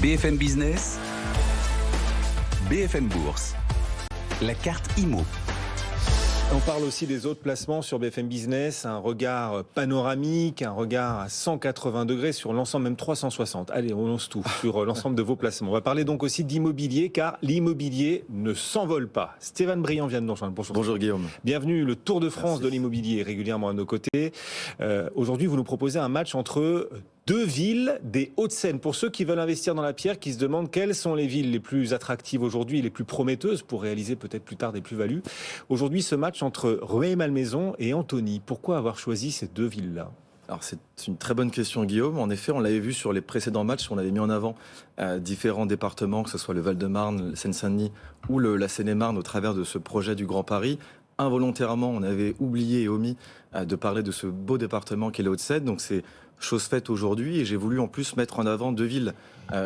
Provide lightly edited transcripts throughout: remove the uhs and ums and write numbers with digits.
BFM Business, BFM Bourse, la carte IMO. On parle aussi des autres placements sur BFM Business, un regard panoramique, un regard à 180 degrés sur l'ensemble, même 360. Allez, on lance tout sur l'ensemble de vos placements. On va parler donc aussi d'immobilier, car l'immobilier ne s'envole pas. Stéphane Briand vient de nous rejoindre. Bonjour Guillaume. Bienvenue, le Tour de France. Merci. De l'immobilier régulièrement à nos côtés. Aujourd'hui, vous nous proposez un match entre deux villes des Hauts-de-Seine. Pour ceux qui veulent investir dans la pierre, qui se demandent quelles sont les villes les plus attractives aujourd'hui, les plus prometteuses pour réaliser peut-être plus tard des plus-values. Aujourd'hui, ce match entre Rueil-Malmaison et Antony. Pourquoi avoir choisi ces deux villes-là ? Alors c'est une très bonne question Guillaume. En effet, on l'avait vu sur les précédents matchs, on avait mis en avant différents départements, que ce soit le Val-de-Marne, le Seine-Saint-Denis ou la Seine-et-Marne au travers de ce projet du Grand Paris. Involontairement, on avait oublié et omis de parler de ce beau département qu'est les Hauts-de-Seine. Donc c'est chose faite aujourd'hui et j'ai voulu en plus mettre en avant deux villes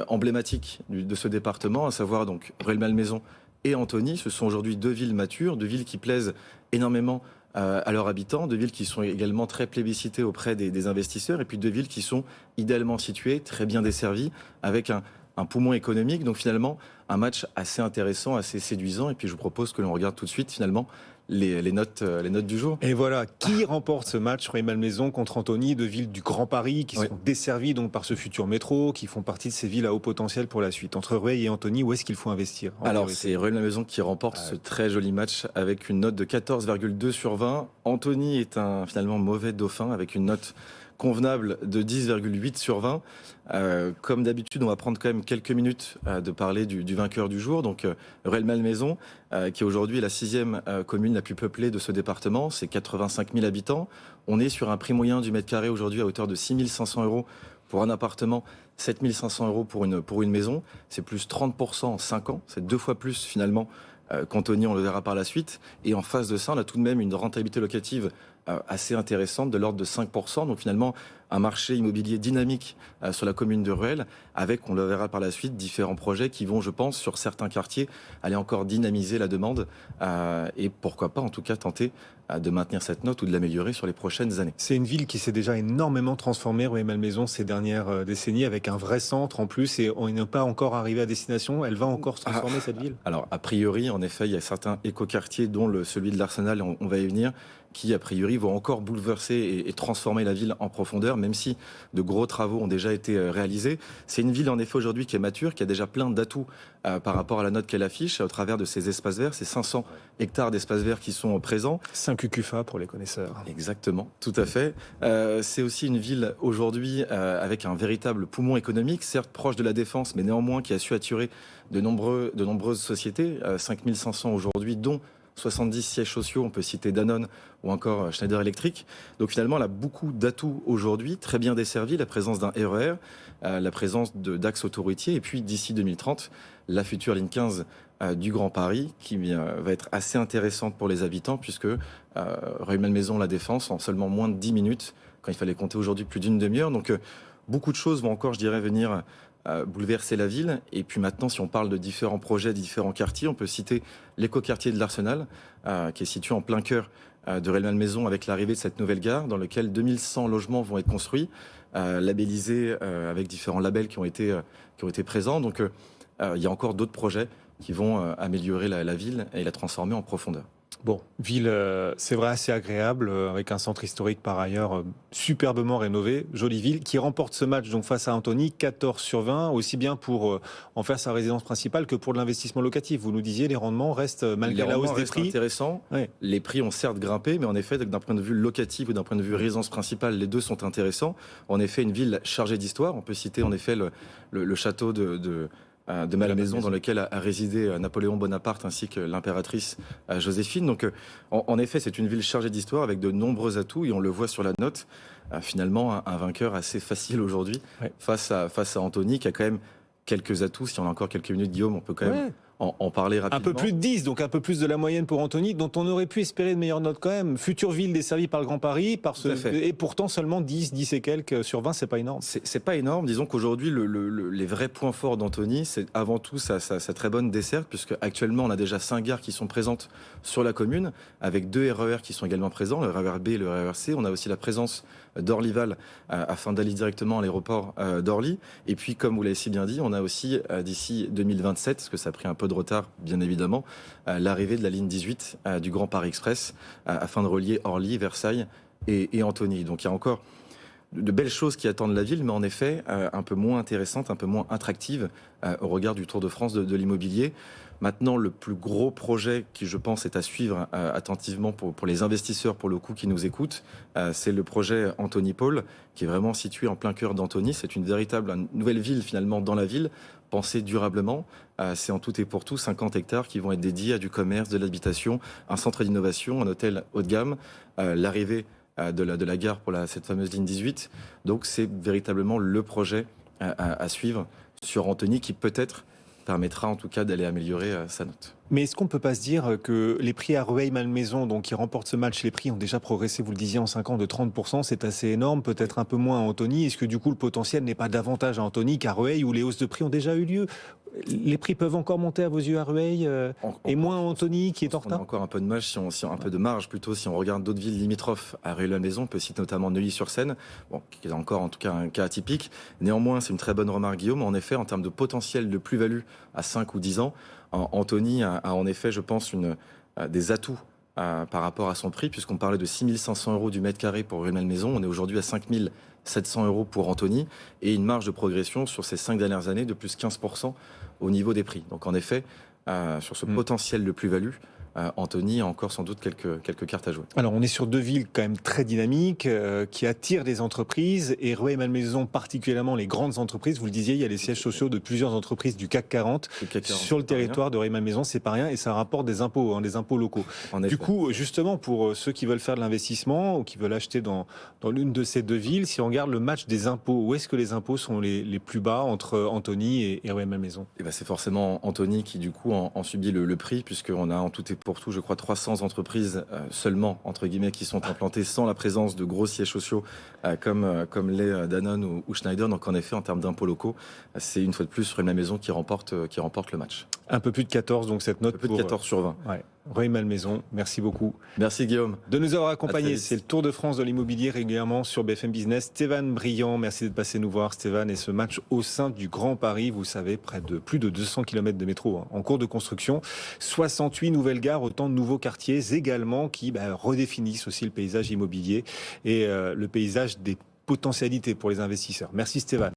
emblématiques de ce département, à savoir donc Rueil-Malmaison et Antony. Ce sont aujourd'hui deux villes matures, deux villes qui plaisent énormément à leurs habitants, deux villes qui sont également très plébiscitées auprès des investisseurs et puis deux villes qui sont idéalement situées, très bien desservies, avec un poumon économique. Donc finalement, un match assez intéressant, assez séduisant. Et puis je vous propose que l'on regarde tout de suite finalement les notes du jour. Et voilà, qui remporte ce match Rueil-Malmaison contre Antony, deux villes du Grand Paris qui sont desservies donc par ce futur métro, qui font partie de ces villes à haut potentiel pour la suite. Entre Rueil et Antony, où est-ce qu'il faut investir ? Alors c'est Rueil-Malmaison qui remporte ce très joli match avec une note de 14,2 sur 20. Antony est un finalement mauvais dauphin avec une note convenable de 10,8 sur 20. Comme d'habitude, on va prendre quand même quelques minutes de parler du vainqueur du jour. Donc Rueil-Malmaison, qui aujourd'hui est la 6e commune la plus peuplée de ce département. C'est 85 000 habitants. On est sur un prix moyen du mètre carré aujourd'hui à hauteur de 6 500 € pour un appartement, 7 500 € pour une maison. C'est plus 30% en 5 ans. C'est 2 fois plus finalement qu'Antony, on le verra par la suite. Et en face de ça, on a tout de même une rentabilité locative assez intéressante de l'ordre de 5%. Donc finalement, un marché immobilier dynamique sur la commune de Rueil, avec, on le verra par la suite, différents projets qui vont, je pense, sur certains quartiers, aller encore dynamiser la demande et pourquoi pas, en tout cas, tenter de maintenir cette note ou de l'améliorer sur les prochaines années. C'est une ville qui s'est déjà énormément transformée, Rueil-Malmaison, ces dernières décennies, avec un vrai centre en plus, et on n'est pas encore arrivé à destination. Elle va encore se transformer, cette ville ? Alors, a priori, en effet, il y a certains écoquartiers, dont celui de l'Arsenal, on va y venir, qui, a priori, vont encore bouleverser et transformer la ville en profondeur, même si de gros travaux ont déjà été réalisés. C'est une ville, en effet, aujourd'hui, qui est mature, qui a déjà plein d'atouts par rapport à la note qu'elle affiche, au travers de ses espaces verts, ces 500 hectares d'espaces verts qui sont présents. 5 UQFA pour les connaisseurs. Exactement, tout à fait. C'est aussi une ville, aujourd'hui, avec un véritable poumon économique, certes proche de la défense, mais néanmoins qui a su attirer de nombreuses sociétés, 5500 aujourd'hui, dont 70 sièges sociaux, on peut citer Danone ou encore Schneider Electric. Donc finalement, elle a beaucoup d'atouts aujourd'hui, très bien desservie, la présence d'un RER, la présence d'axes autoroutiers, et puis d'ici 2030, la future ligne 15 du Grand Paris, qui va être assez intéressante pour les habitants, puisque Rueil-Malmaison, la Défense, en seulement moins de 10 minutes, quand il fallait compter aujourd'hui plus d'une demi-heure. Donc beaucoup de choses vont encore, je dirais, venir bouleverser la ville. Et puis maintenant, si on parle de différents projets, de différents quartiers, on peut citer l'écoquartier de l'Arsenal, qui est situé en plein cœur de Rueil-Malmaison, avec l'arrivée de cette nouvelle gare, dans laquelle 2100 logements vont être construits, labellisés avec différents labels qui ont été présents. Donc il y a encore d'autres projets qui vont améliorer la ville et la transformer en profondeur. Bon, ville, c'est vrai, assez agréable, avec un centre historique par ailleurs superbement rénové, jolie ville, qui remporte ce match donc face à Antony, 14 sur 20, aussi bien pour en faire sa résidence principale que pour de l'investissement locatif. Vous nous disiez, les rendements restent, malgré la hausse des prix, intéressants. Ouais. Les prix ont certes grimpé, mais en effet, d'un point de vue locatif ou d'un point de vue résidence principale, les deux sont intéressants. En effet, une ville chargée d'histoire. On peut citer en effet le château de Malmaison, dans lequel a résidé Napoléon Bonaparte ainsi que l'impératrice Joséphine. Donc en effet, c'est une ville chargée d'histoire avec de nombreux atouts, et on le voit sur la note, finalement un vainqueur assez facile aujourd'hui, face à Antony, qui a quand même quelques atouts. Si on a encore quelques minutes, Guillaume, on peut quand même en parler rapidement. Un peu plus de 10, donc un peu plus de la moyenne pour Antony, dont on aurait pu espérer de meilleures notes quand même. Future ville desservie par le Grand Paris, et pourtant seulement 10 et quelques sur 20, c'est pas énorme. C'est pas énorme. Disons qu'aujourd'hui, les vrais points forts d'Antony, c'est avant tout sa très bonne desserte, puisque actuellement on a déjà 5 gares qui sont présentes sur la commune, avec 2 RER qui sont également présents, le RER B et le RER C. On a aussi la présence d'Orlyval afin d'aller directement à l'aéroport d'Orly. Et puis, comme vous l'avez si bien dit, on a aussi d'ici 2027, parce que ça a pris un peu de retard, bien évidemment, l'arrivée de la ligne 18 du Grand Paris Express afin de relier Orly, Versailles et Antony. Donc il y a encore de belles choses qui attendent la ville, mais en effet un peu moins intéressantes, un peu moins attractives au regard du Tour de France de l'immobilier. Maintenant, le plus gros projet qui, je pense, est à suivre attentivement pour les investisseurs, pour le coup, qui nous écoutent, c'est le projet Antony Paul, qui est vraiment situé en plein cœur d'Antony. C'est une nouvelle ville, finalement, dans la ville, pensée durablement. C'est en tout et pour tout 50 hectares qui vont être dédiés à du commerce, de l'habitation, un centre d'innovation, un hôtel haut de gamme, l'arrivée de la gare pour cette fameuse ligne 18. Donc, c'est véritablement le projet à suivre sur Antony qui, peut-être, permettra en tout cas d'aller améliorer sa note. Mais est-ce qu'on ne peut pas se dire que les prix à Rueil-Malmaison, donc qui remportent ce match, les prix ont déjà progressé, vous le disiez, en 5 ans de 30%, c'est assez énorme, peut-être un peu moins à Antony. Est-ce que du coup le potentiel n'est pas davantage à Antony qu'à Rueil, où les hausses de prix ont déjà eu lieu? Les prix peuvent encore monter à vos yeux à Rueil et moins à Antony qui est en retard? On a encore un peu de marge, un peu de marge plutôt, si on regarde d'autres villes limitrophes à Rueil-Malmaison, on peut citer notamment Neuilly-sur-Seine, qui est encore en tout cas un cas atypique. Néanmoins, c'est une très bonne remarque, Guillaume. En effet, en termes de potentiel de plus-value à 5 ou 10 ans, Antony a en effet, je pense, des atouts par rapport à son prix, puisqu'on parlait de 6 500 € du mètre carré pour Rueil-Malmaison. On est aujourd'hui à 5 700 € pour Antony, et une marge de progression sur ces 5 dernières années de plus 15% au niveau des prix. Donc en effet, sur ce potentiel de plus-value, Antony a encore sans doute quelques cartes à jouer. Alors on est sur deux villes quand même très dynamiques qui attirent des entreprises, et Rueil-Malmaison particulièrement les grandes entreprises. Vous le disiez, il y a les sièges sociaux de plusieurs entreprises du CAC 40 sur le territoire de Rueil-Malmaison, c'est pas rien, et ça rapporte des impôts, des impôts locaux. Du coup, justement, pour ceux qui veulent faire de l'investissement ou qui veulent acheter dans l'une de ces deux villes, si on regarde le match des impôts, où est-ce que les impôts sont les plus bas entre Antony et Rueil-Malmaison? C'est forcément Antony qui du coup en subit le prix, puisqu'on a en tout et pour tout, je crois, 300 entreprises seulement, entre guillemets, qui sont implantées sans la présence de gros sièges sociaux comme les Danone ou Schneider. Donc en effet, en termes d'impôts locaux, c'est une fois de plus Rueil-Malmaison qui remporte le match. Un peu plus de 14, donc cette note. Un peu plus de 14 sur 20. Ouais. Rueil-Malmaison, merci beaucoup. Merci Guillaume. De nous avoir accompagnés. C'est le Tour de France de l'immobilier régulièrement sur BFM Business. Stéphane Briand, merci d'être passé nous voir, Stéphane. Et ce match au sein du Grand Paris, vous savez, plus de 200 km de métro en cours de construction. 68 nouvelles gares, autant de nouveaux quartiers également qui redéfinissent aussi le paysage immobilier et le paysage des potentialités pour les investisseurs. Merci Stéphane.